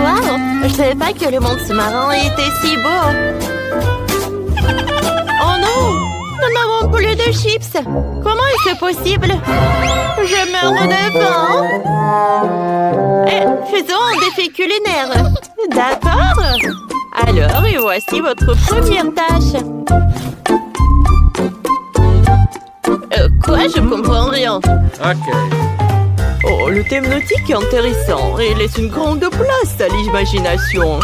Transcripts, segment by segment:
Wow! Je savais pas que le monde sous-marin était si beau. Oh non! Nous n'avons plus de chips. Comment est-ce possible? Je meurs de faim. Faisons un défi culinaire. D'accord. Alors, et voici votre première tâche. Quoi? Je comprends rien. Ok. Oh, le thème nautique est intéressant et laisse une grande place à l'imagination.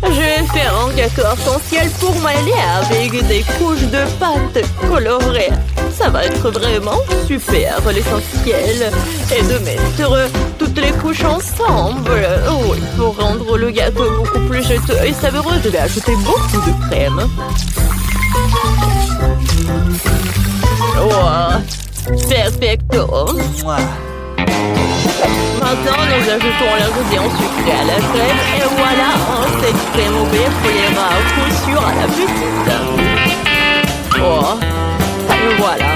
Je vais faire un gâteau arc-en-ciel pour m'aller avec des couches de pâte colorées. Ça va être vraiment super. L'essentiel est de mettre toutes les couches ensemble. Oui, pour rendre le gâteau beaucoup plus juteux et savoureux, je vais ajouter beaucoup de crème. Wow, perfecto. Maintenant, nous ajoutons l'ingrédient sucré à la crème et voilà, cette crème au beurre plaira à coup sûr à la petite. Oh, voilà.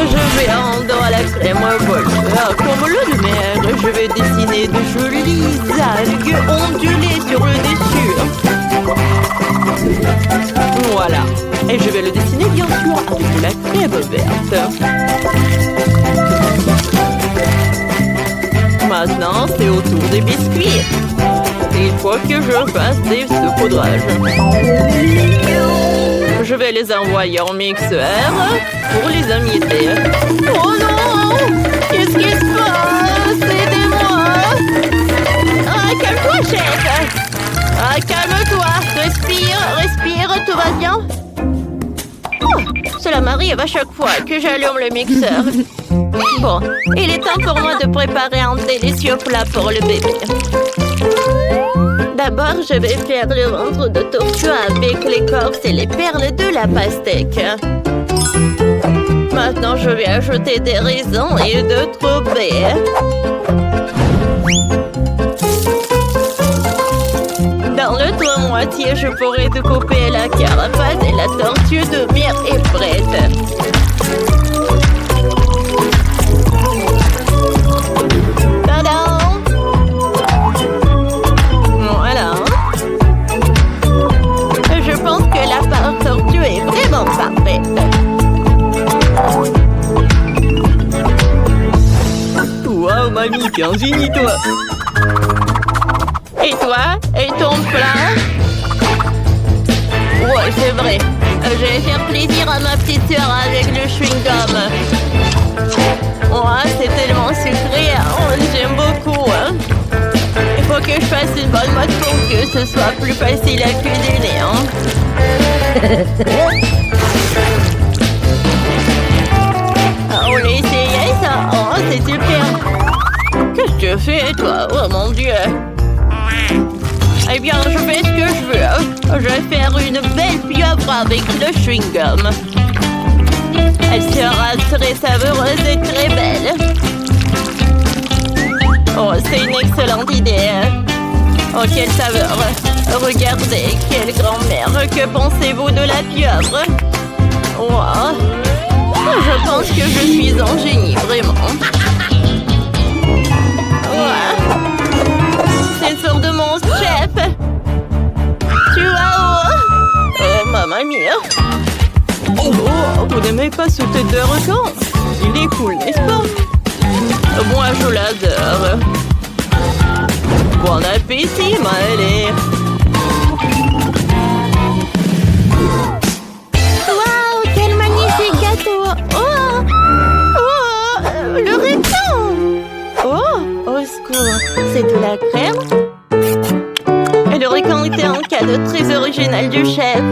Je vais rendre la crème voleur comme le de mer. Je vais dessiner de jolies algues ondulées sur le dessus. Voilà. Et je vais le dessiner bien sûr avec de la crème verte. Maintenant, c'est au tour des biscuits. Il faut que je fasse des saupoudrages. Je vais les envoyer en mixeur pour les amietter. Oh non! Qu'est-ce qui se passe? Aidez-moi! Ah, calme-toi, chef! Ah, calme-toi! Respire, respire, tout va bien? Oh, cela m'arrive à chaque fois que j'allume le mixeur. Bon, il est temps pour moi de préparer un délicieux plat pour le bébé. D'abord, je vais faire le ventre de tortue avec l'écorce et les perles de la pastèque. Maintenant, je vais ajouter des raisins et d'autres baies. Dans l'autre moitié, je pourrais découper la carapace et la tortue de bière est prête. Parfait. Wow, mamie, t'es un génie, toi. Et toi? Et ton plat? Ouais, c'est vrai. Je vais faire plaisir à ma petite sœur avec le chewing-gum. Ouais, c'est tellement sucré. Oh, j'aime beaucoup. Hein? Il faut que je fasse une bonne mode pour que ce soit plus facile à cuisiner. Hein? On a essayé ça. Oh, c'est super. Qu'est-ce que tu fais, toi? Oh, mon Dieu. Eh bien, je fais ce que je veux. Je vais faire une belle pieuvre avec le chewing-gum. Elle sera très savoureuse et très belle. Oh, c'est une excellente idée. Oh, quelle saveur. Regardez, quelle grand-mère. Que pensez-vous de la pieuvre? Wow. Je pense que je suis un génie, vraiment. Ouais. C'est une sorte de monstre, chef. Tu vois où? Oh, mamma mia. Oh, vous n'aimez pas ce tête de requin? Il est cool, n'est-ce pas? Moi, je l'adore. Bon appétit, Maëlle. Waouh, quel magnifique gâteau! Oh, le requin! Oh, au secours, c'est de la crème? Et le requin était un cadeau très original du chef.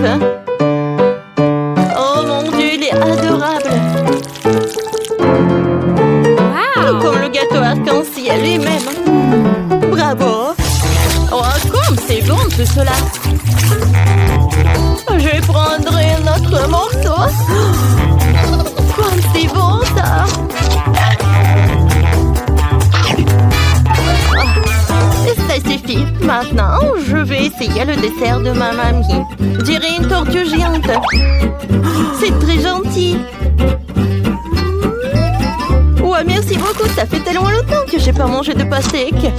Oh mon Dieu, il est adorable! Tout comme le gâteau arc-en-ciel lui-même. Bravo! Oh, comme c'est bon tout cela! Je vais prendre un autre morceau. Comme c'est bon ça! Ça suffit. Maintenant, je vais essayer le dessert de ma mamie. Je dirais une tortue géante. C'est très gentil. Ouais, merci beaucoup. Ça fait tellement longtemps que j'ai pas mangé de pastèque.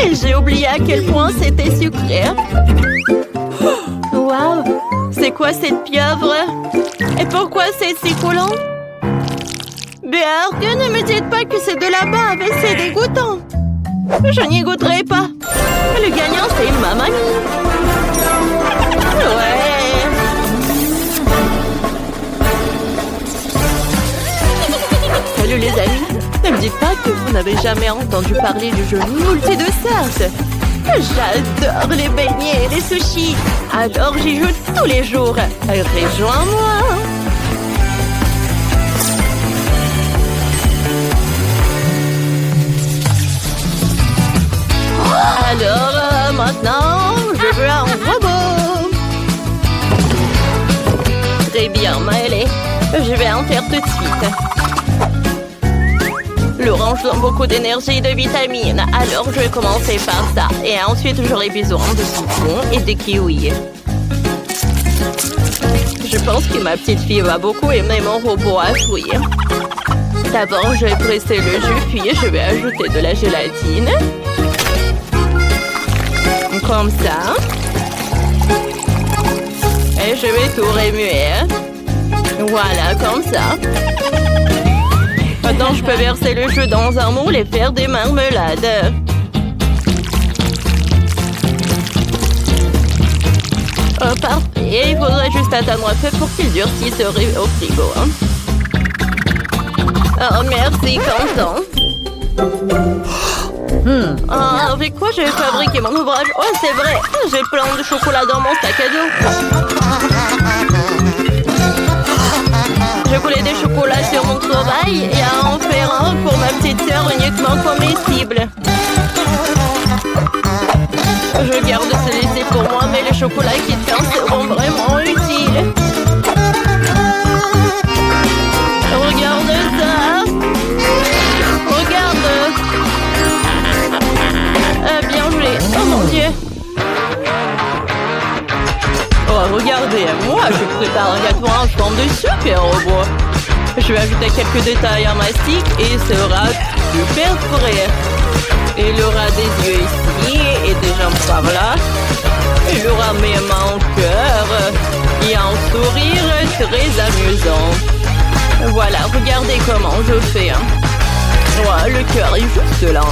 Et j'ai oublié à quel point c'était sucré. Waouh! C'est quoi cette pieuvre? Et pourquoi c'est si collant? Berk, ne me dites pas que c'est de la bave, c'est dégoûtant. Je n'y goûterai pas. Le gagnant, c'est ma mamie. Ouais. Salut les amis. Ne me dites pas que vous n'avez jamais entendu parler du jeu multi de certes. J'adore les beignets et les sushis. Alors j'y joue tous les jours. Rejoins-moi. Alors maintenant, je veux un robot. Très bien, Maëlé. Je vais en faire tout de suite. L'orange donne beaucoup d'énergie et de vitamines. Alors je vais commencer par ça. Et ensuite, j'aurai besoin de citron et de kiwi. Je pense que ma petite fille va beaucoup aimer mon robot à fruits. D'abord, je vais presser le jus, puis je vais ajouter de la gélatine. Comme ça. Et je vais tout remuer. Voilà, comme ça. Maintenant, je peux verser le jus dans un moule et faire des marmelades. Oh, parfait. Il faudrait juste attendre un peu pour qu'il durcisse au frigo. Oh, merci, content. Avec quoi je vais fabriquer mon ouvrage? Oh, c'est vrai, j'ai plein de chocolat dans mon sac à dos. Je voulais des chocolats sur mon travail et à en faire un pour ma petite sœur uniquement comestible. Je garde celui-ci pour moi, mais les chocolats qui tiennent seront vraiment utiles. Regarde ça! Regarde! Bien joué. Oh mon Dieu. Oh, regardez, moi, je prépare un gâteau en forme de super robot. Je vais ajouter quelques détails en mastic et il sera super frais. Il aura des yeux ici et des jambes par là. Il aura mes mains au cœur et un sourire très amusant. Voilà, regardez comment je fais. Ouais, le cœur est juste là.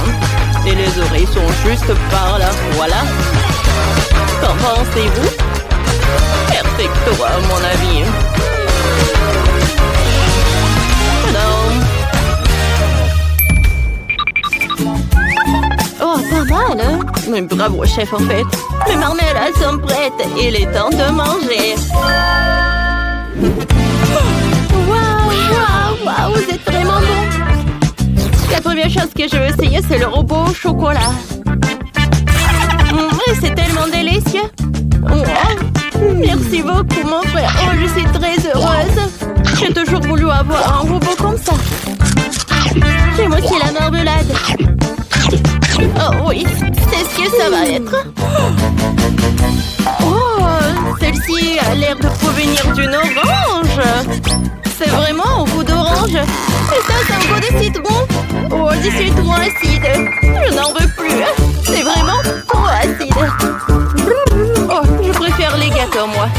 Et les oreilles sont juste par là. Voilà. Qu'en pensez-vous? Perfecto, à mon avis. Oh, pas mal, hein? Mais bravo, chef, en fait. Les marmelades sont prêtes. Il est temps de manger. Waouh, vous êtes vraiment bon. La première chose que je veux essayer, c'est le robot au chocolat. C'est tellement délicieux. Oh, merci beaucoup, mon frère. Oh, je suis très heureuse. J'ai toujours voulu avoir un robot comme ça. J'aime aussi la marmelade. Oh oui, c'est ce que ça va être. Oh, celle-ci a l'air de provenir d'une orange. C'est vraiment au goût d'orange. Et ça, c'est un goût de citron. Oh, du citron acide. Je n'en veux plus. C'est vraiment trop acide. Oh, je préfère les gâteaux, moi.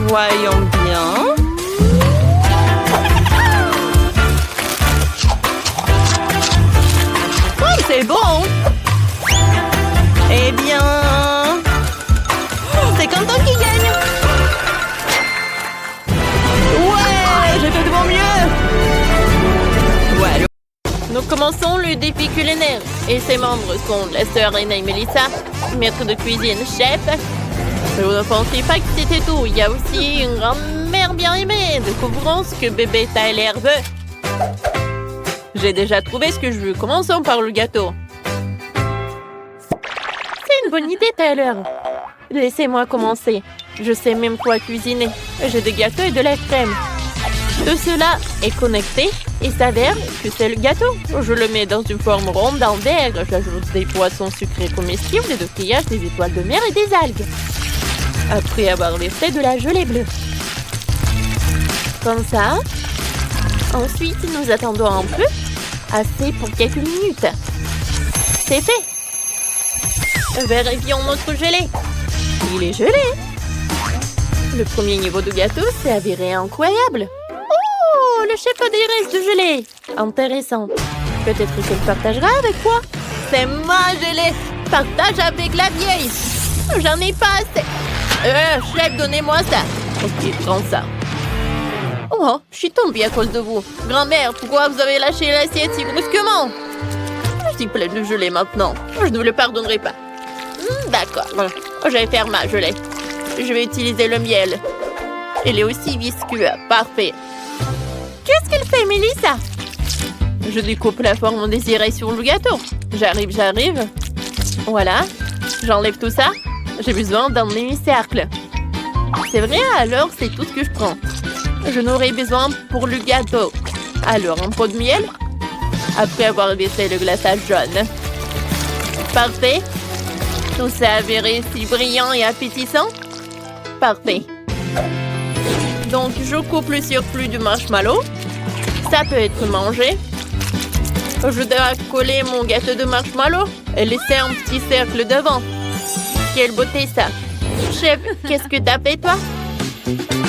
Voyons bien. Oh, c'est bon. Eh bien... c'est Quentin qui gagne. Ouais, j'ai fait de mon mieux. Voilà. Nous commençons le défi culinaire. Et ses membres sont la sœur aînée Melissa, maître de cuisine, chef. Vous ne pensez pas que c'était tout. Il y a aussi une grand-mère bien aimée. Découvrons ce que bébé Tyler veut. J'ai déjà trouvé ce que je veux. Commençons par le gâteau. C'est une bonne idée, Tyler. Laissez-moi commencer. Je sais même quoi cuisiner. J'ai des gâteaux et de la crème. Tout cela est connecté et s'avère que c'est le gâteau. Je le mets dans une forme ronde en verre. J'ajoute des poissons sucrés comestibles, des coquillages, des étoiles de mer et des algues. Après avoir versé de la gelée bleue. Comme ça. Ensuite, nous attendons un peu Assez pour quelques minutes. C'est fait. Vérifions notre gelé. Il est gelé. Le premier niveau de gâteau s'est avéré incroyable. Oh, le chef a des restes de gelée. Intéressant. Peut-être qu'elle partagera avec quoi? C'est ma gelée. Partage avec la vieille. J'en ai pas assez. Chef, donnez-moi ça. Ok, prends ça. Oh, je suis tombée à cause de vous. Grand-mère, pourquoi vous avez lâché l'assiette si brusquement? Je suis pleine de gelée maintenant. Je ne vous le pardonnerai pas. D'accord. Je vais faire ma gelée. Je vais utiliser le miel. Il est aussi visqueux. Parfait. Qu'est-ce qu'elle fait, Mélissa? Je découpe la forme désirée sur le gâteau. J'arrive. Voilà. J'enlève tout ça. J'ai besoin d'un demi-cercle. C'est vrai, alors c'est tout ce que je prends. Je n'aurai besoin pour le gâteau. Alors, un pot de miel. Après avoir baissé le glaçage jaune. Parfait. Tout s'est avéré si brillant et appétissant. Parfait. Donc, je coupe le surplus du marshmallow. Ça peut être mangé. Je dois coller mon gâteau de marshmallow et laisser un petit cercle devant. Quelle beauté ça! Chef, qu'est-ce que t'as fait, toi?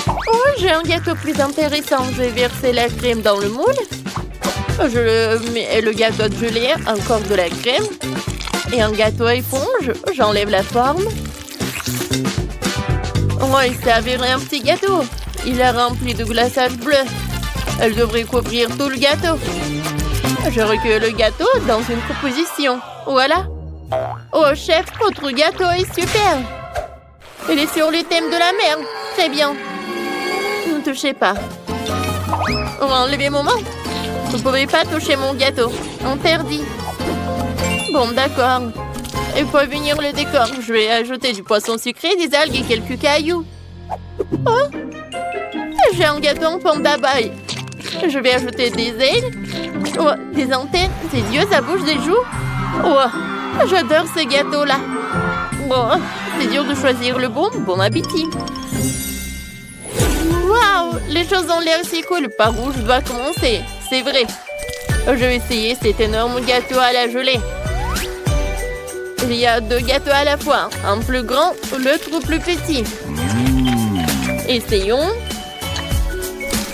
Oh, j'ai un gâteau plus intéressant. Je vais verser la crème dans le moule. Je mets le gâteau de gelée, encore de la crème. Et un gâteau éponge. J'enlève la forme. Oh, il s'est avéré un petit gâteau. Il est rempli de glaçage bleu. Elle devrait couvrir tout le gâteau. Je recueille le gâteau dans une composition. Voilà. Oh, chef, votre gâteau est super. Il est sur le thème de la mer. Très bien. Ne touchez pas. Oh, enlevez mon main. Vous ne pouvez pas toucher mon gâteau. Interdit. Bon, d'accord. Il faut venir le décor. Je vais ajouter du poisson sucré, des algues et quelques cailloux. Oh, j'ai un gâteau en forme d'abeille. Je vais ajouter des ailes. Oh, des antennes, des yeux, sa bouche, des joues. Oh, j'adore ce gâteau-là. Oh, c'est dur de choisir le bon. Bon appétit. Waouh, les choses ont l'air si cool. Par où je dois commencer? C'est vrai. Je vais essayer cet énorme gâteau à la gelée. Il y a 2 gâteaux à la fois. Un plus grand, l'autre plus petit. Essayons.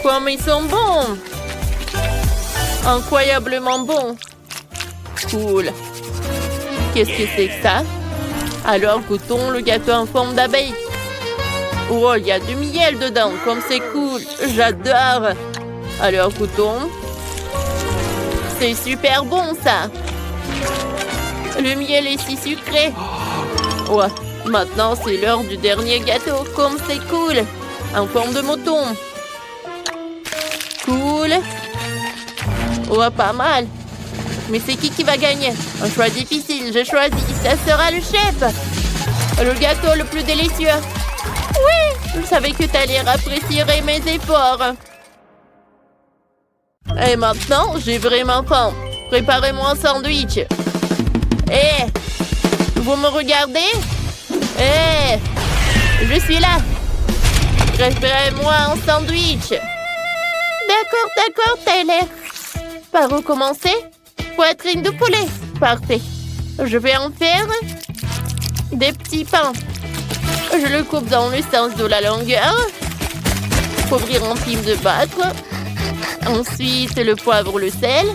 Comme ils sont bons! Incroyablement bons! Cool! Qu'est-ce que c'est que ça? Alors goûtons le gâteau en forme d'abeille. Oh, il y a du miel dedans, comme c'est cool! J'adore! Alors goûtons. C'est super bon ça! Le miel est si sucré! Oh, maintenant c'est l'heure du dernier gâteau, comme c'est cool! En forme de mouton! Cool. Oh, pas mal. Mais c'est qui va gagner? Un choix difficile. J'ai choisi. Ça sera le chef. Le gâteau le plus délicieux. Oui, je savais que t'allais apprécier mes efforts. Et maintenant, j'ai vraiment faim. Préparez-moi un sandwich. Vous me regardez? Je suis là. Préparez-moi un sandwich. D'accord, Tyler. Par où commencer? Poitrine de poulet. Parfait. Je vais en faire des petits pains. Je le coupe dans le sens de la longueur. Couvrir en film de battre. Ensuite, le poivre, le sel.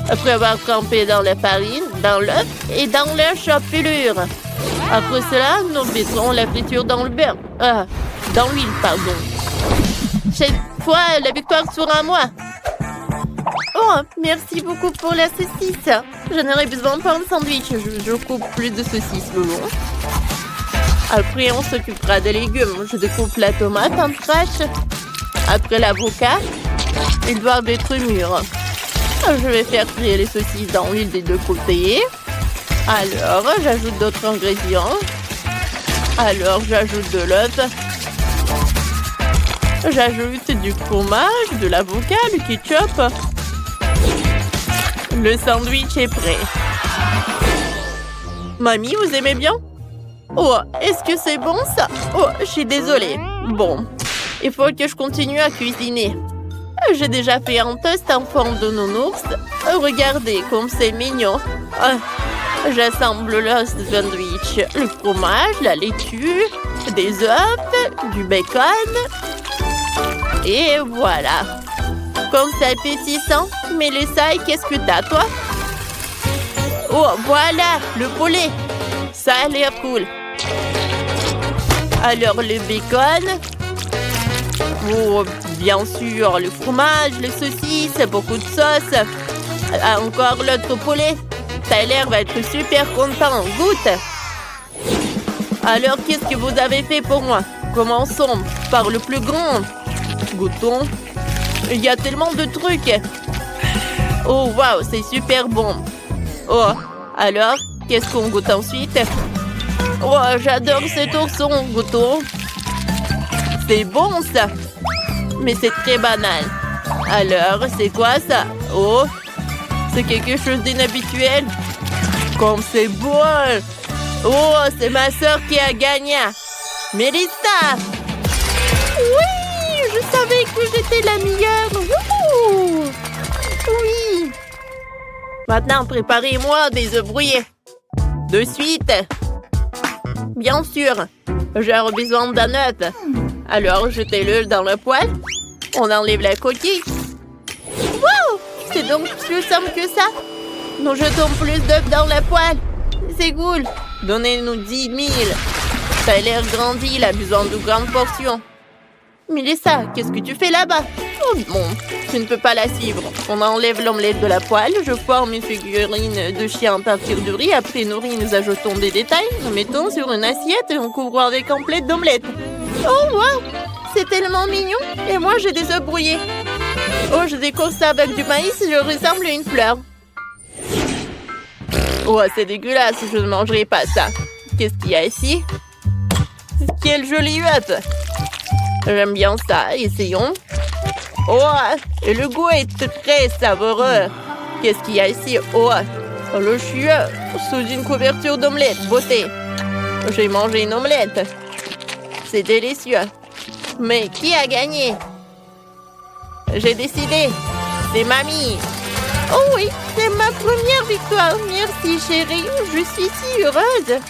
Après avoir trempé dans la farine, dans l'œuf et dans la chapelure. Après cela, nous mettrons la friture dans le beurre. Dans l'huile, pardon. Cette fois, la victoire sera à moi. Oh, merci beaucoup pour la saucisse. J'en aurais besoin pour un sandwich. Je coupe plus de saucisses le long. Après, on s'occupera des légumes. Je découpe la tomate en tranches. Après l'avocat, ils doivent être mûrs. Je vais faire frire les saucisses dans l'huile des 2 côtés. Alors, j'ajoute d'autres ingrédients. Alors, j'ajoute de l'œuf. J'ajoute du fromage, de l'avocat, du ketchup. Le sandwich est prêt. Mamie, vous aimez bien? Oh, est-ce que c'est bon ça? Oh, je suis désolée. Bon, il faut que je continue à cuisiner. J'ai déjà fait un test en forme de nounours. Regardez comme c'est mignon. J'assemble le sandwich, le fromage, la laitue, des œufs, du bacon. Et voilà. Comme c'est appétissant. Mélissa, qu'est-ce que t'as, toi? Oh, voilà, le poulet. Ça a l'air cool. Alors, le bacon. Oh, bien sûr, le fromage, les saucisses, beaucoup de sauce. Encore l'autre poulet. Tyler va être super content. Goûte. Alors, qu'est-ce que vous avez fait pour moi? Commençons par le plus grand. Goûtons. Il y a tellement de trucs. Oh, waouh, c'est super bon. Oh, alors, qu'est-ce qu'on goûte ensuite? Oh, j'adore cet ourson. Goûtons. C'est bon, ça. Mais c'est très banal. Alors, c'est quoi ça? Oh, c'est quelque chose d'inhabituel. Comme c'est bon. Oh, c'est ma sœur qui a gagné. Mélissa! Oui, je savais que j'étais la meilleure. Wouhou! Oui. Maintenant, préparez-moi des œufs brouillés. De suite. Bien sûr. J'ai besoin d'un œuf. Alors, jetez-le dans le poêle. On enlève la coquille. Wow! C'est donc plus simple que ça. Nous jetons plus d'œufs dans la poêle. C'est cool. Donnez-nous 10 000. Ça a l'air grandi, il a besoin de grandes portions. Mélissa, qu'est-ce que tu fais là-bas? Oh bon, tu ne peux pas la suivre. On enlève l'omelette de la poêle, je forme une figurine de chien à partir de riz. Après nos riz, nous ajoutons des détails. Nous mettons sur une assiette et on couvre avec un plate d'omelette. Oh wow! C'est tellement mignon. Et moi, j'ai des œufs brouillés. Oh, je décore ça avec du maïs, je ressemble à une fleur. Oh, c'est dégueulasse, je ne mangerai pas ça. Qu'est-ce qu'il y a ici? Quel joli œuf! J'aime bien ça, essayons. Oh, et le goût est très savoureux. Qu'est-ce qu'il y a ici? Oh, le chien sous une couverture d'omelette, beauté. J'ai mangé une omelette. C'est délicieux. Mais qui a gagné? J'ai décidé. C'est mamie. Oh oui, c'est ma première victoire. Merci chérie, je suis si heureuse.